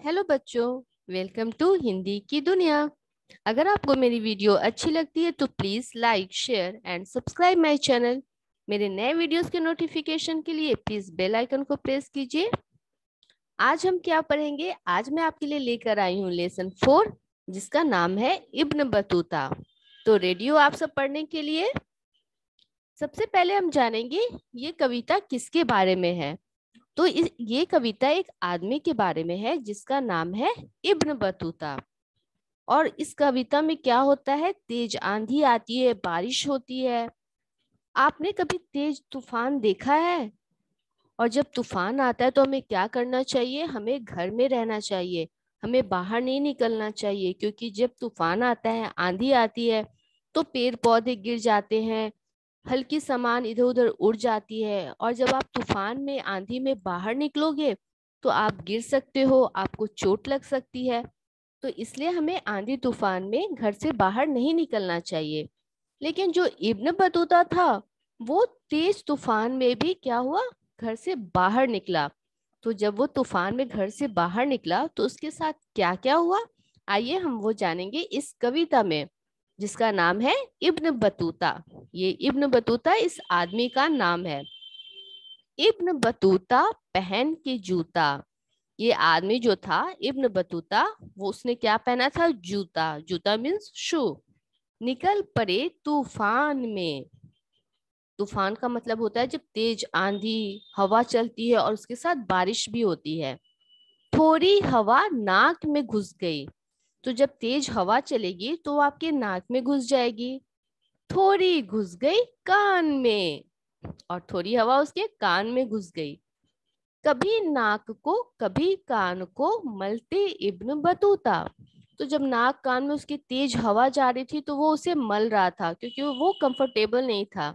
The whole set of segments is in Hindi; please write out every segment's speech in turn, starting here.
हेलो बच्चों, वेलकम टू हिंदी की दुनिया। अगर आपको मेरी वीडियो अच्छी लगती है तो please like, share and subscribe my channel. मेरे नए वीडियोस के नोटिफिकेशन के लिए प्लीज बेल आइकन को प्रेस कीजिए। आज हम क्या पढ़ेंगे? आज मैं आपके लिए लेकर आई हूँ लेसन 4, जिसका नाम है इब्न बतूता। तो रेडियो आप सब पढ़ने के लिए। सबसे पहले हम जानेंगे ये कविता किसके बारे में है। तो ये कविता एक आदमी के बारे में है जिसका नाम है इब्न बतूता। और इस कविता में क्या होता है? तेज आंधी आती है, बारिश होती है। आपने कभी तेज तूफान देखा है? और जब तूफान आता है तो हमें क्या करना चाहिए? हमें घर में रहना चाहिए, हमें बाहर नहीं निकलना चाहिए, क्योंकि जब तूफान आता है, आंधी आती है, तो पेड़ पौधे गिर जाते हैं, हल्की सामान इधर उधर उड़ जाती है। और जब आप तूफान में, आंधी में बाहर निकलोगे तो आप गिर सकते हो, आपको चोट लग सकती है। तो इसलिए हमें आंधी तूफान में घर से बाहर नहीं निकलना चाहिए। लेकिन जो इब्न बतूता था, वो तेज तूफान में भी क्या हुआ? घर से बाहर निकला। तो जब वो तूफान में घर से बाहर निकला तो उसके साथ क्या क्या हुआ, आइए हम वो जानेंगे इस कविता में, जिसका नाम है इब्न बतूता। ये इब्न बतूता इस आदमी का नाम है। इब्न बतूता पहन के जूता। ये आदमी जो था इब्न बतूता, वो उसने क्या पहना था? जूता। जूता मीन्स शू। निकल पड़े तूफान में। तूफान का मतलब होता है जब तेज आंधी, हवा चलती है और उसके साथ बारिश भी होती है। थोड़ी हवा नाक में घुस गई। तो जब तेज हवा चलेगी तो वो आपके नाक में घुस जाएगी। थोड़ी घुस गई कान में, और थोड़ी हवा उसके कान में घुस गई। कभी नाक को कभी कान को मलते इब्न बतूता। तो जब नाक कान में उसकी तेज हवा जा रही थी तो वो उसे मल रहा था, क्योंकि वो कंफर्टेबल नहीं था।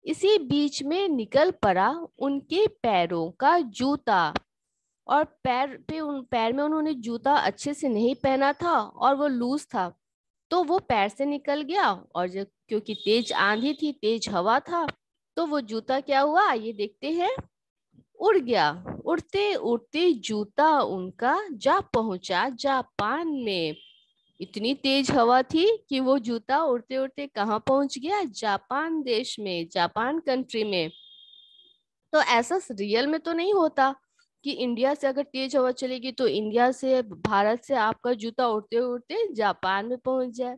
इसी बीच में निकल पड़ा उनके पैरों का जूता। और पैर में उन्होंने जूता अच्छे से नहीं पहना था और वो लूज था, तो वो पैर से निकल गया। और जब, क्योंकि तेज आंधी थी, तेज हवा था, तो वो जूता क्या हुआ, ये देखते हैं, उड़ गया। उड़ते उड़ते जूता उनका जा पहुंचा जापान में। इतनी तेज हवा थी कि वो जूता उड़ते उड़ते कहाँ पहुंच गया? जापान देश में, जापान कंट्री में। तो ऐसा रियल में तो नहीं होता कि इंडिया से अगर तेज हवा चलेगी तो इंडिया से, भारत से आपका जूता उड़ते उड़ते जापान में पहुंच जाए।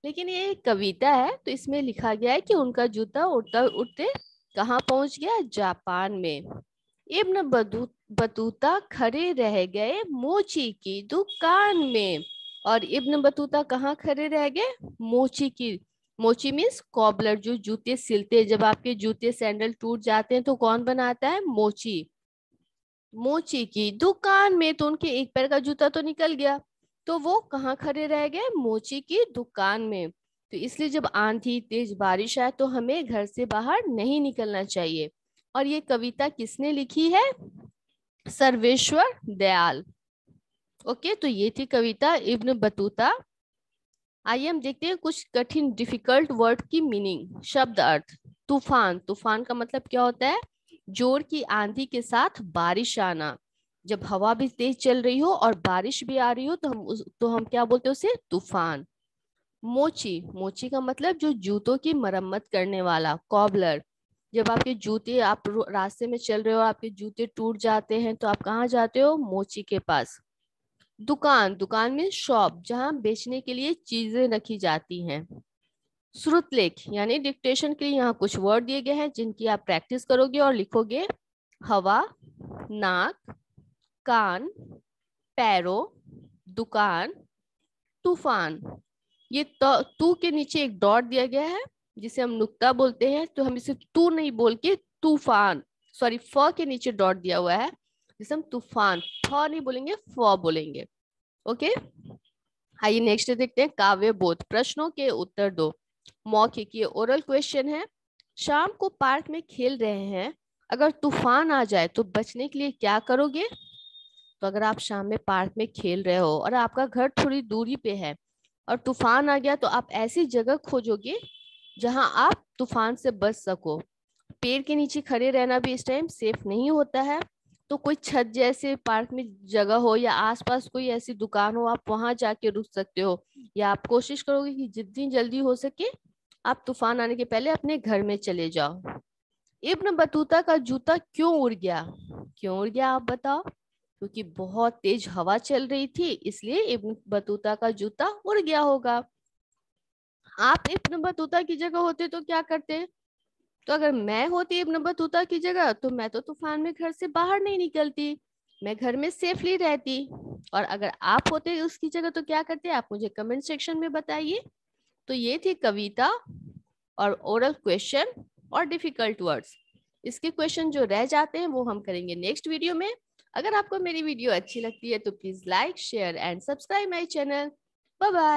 लेकिन ये एक कविता है तो इसमें लिखा गया है कि उनका जूता उड़ता उड़ते कहाँ पहुंच गया? जापान में। इब्न बतूता खड़े रह गए मोची की दुकान में। और इब्न बतूता कहाँ खड़े रह गए? मोची की। मोची मीन्स कॉबलर, जो जूते सिलते हैं। जब आपके जूते सैंडल टूट जाते हैं तो कौन बनाता है? मोची। मोची की दुकान में। तो उनके एक पैर का जूता तो निकल गया, तो वो कहाँ खड़े रह गए? मोची की दुकान में। तो इसलिए जब आंधी, तेज बारिश आए तो हमें घर से बाहर नहीं निकलना चाहिए। और ये कविता किसने लिखी है? सर्वेश्वर दयाल। ओके, तो ये थी कविता इब्न बतूता। आइए हम देखते हैं कुछ कठिन, डिफिकल्ट वर्ड की मीनिंग, शब्द अर्थ। तूफान। तूफान का मतलब क्या होता है? जोर की आंधी के साथ बारिश आना। जब हवा भी तेज चल रही हो और बारिश भी आ रही हो तो हम क्या बोलते हैं उसे? तूफान। मोची। मोची का मतलब जो जूतों की मरम्मत करने वाला, कॉबलर। जब आपके जूते, आप रास्ते में चल रहे हो, आपके जूते टूट जाते हैं तो आप कहाँ जाते हो? मोची के पास। दुकान। दुकान में शॉप, जहाँ बेचने के लिए चीजें रखी जाती हैं। श्रुतलेख यानी डिक्टेशन के लिए यहाँ कुछ वर्ड दिए गए हैं जिनकी आप प्रैक्टिस करोगे और लिखोगे। हवा, नाक, कान, पैरों, दुकान, तूफान। ये तू के नीचे एक डॉट दिया गया है जिसे हम नुक्ता बोलते हैं, तो हम इसे तू नहीं बोल के तूफान, सॉरी, फ के नीचे डॉट दिया हुआ है जिसे हम तूफान, फ नहीं बोलेंगे, फ बोलेंगे। ओके, आइए नेक्स्ट देखते हैं। काव्य बोध। प्रश्नों के उत्तर दो। मौखिक, ये ओरल क्वेश्चन है। शाम को पार्क में खेल रहे हैं, अगर तूफान आ जाए तो बचने के लिए क्या करोगे? तो अगर आप शाम में पार्क में खेल रहे हो और आपका घर थोड़ी दूरी पे है और तूफान आ गया, तो आप ऐसी जगह खोजोगे जहां आप तूफान से बच सको। पेड़ के नीचे खड़े रहना भी इस टाइम सेफ नहीं होता है, तो कोई छत जैसे पार्क में जगह हो या आसपास कोई ऐसी दुकान हो, आप वहां जाके रुक सकते हो। या आप कोशिश करोगे कि जितनी जल्दी हो सके आप तूफान आने के पहले अपने घर में चले जाओ। इब्न बतूता का जूता क्यों उड़ गया? क्यों उड़ गया आप बताओ? क्योंकि बहुत तेज हवा चल रही थी, इसलिए इब्न बतूता का जूता उड़ गया होगा। आप इब्न बतूता की जगह होते तो क्या करते? तो अगर मैं होती इब्न बतूता की जगह तो मैं तो तूफान में घर से बाहर नहीं निकलती, मैं घर में सेफली रहती। और अगर आप होते उसकी जगह तो क्या करते आप मुझे कमेंट सेक्शन में बताइए। तो ये थी कविता और ओरल क्वेश्चन और डिफिकल्ट वर्ड्स। इसके क्वेश्चन जो रह जाते हैं वो हम करेंगे नेक्स्ट वीडियो में। अगर आपको मेरी वीडियो अच्छी लगती है तो please like share and subscribe my channel. Bye bye.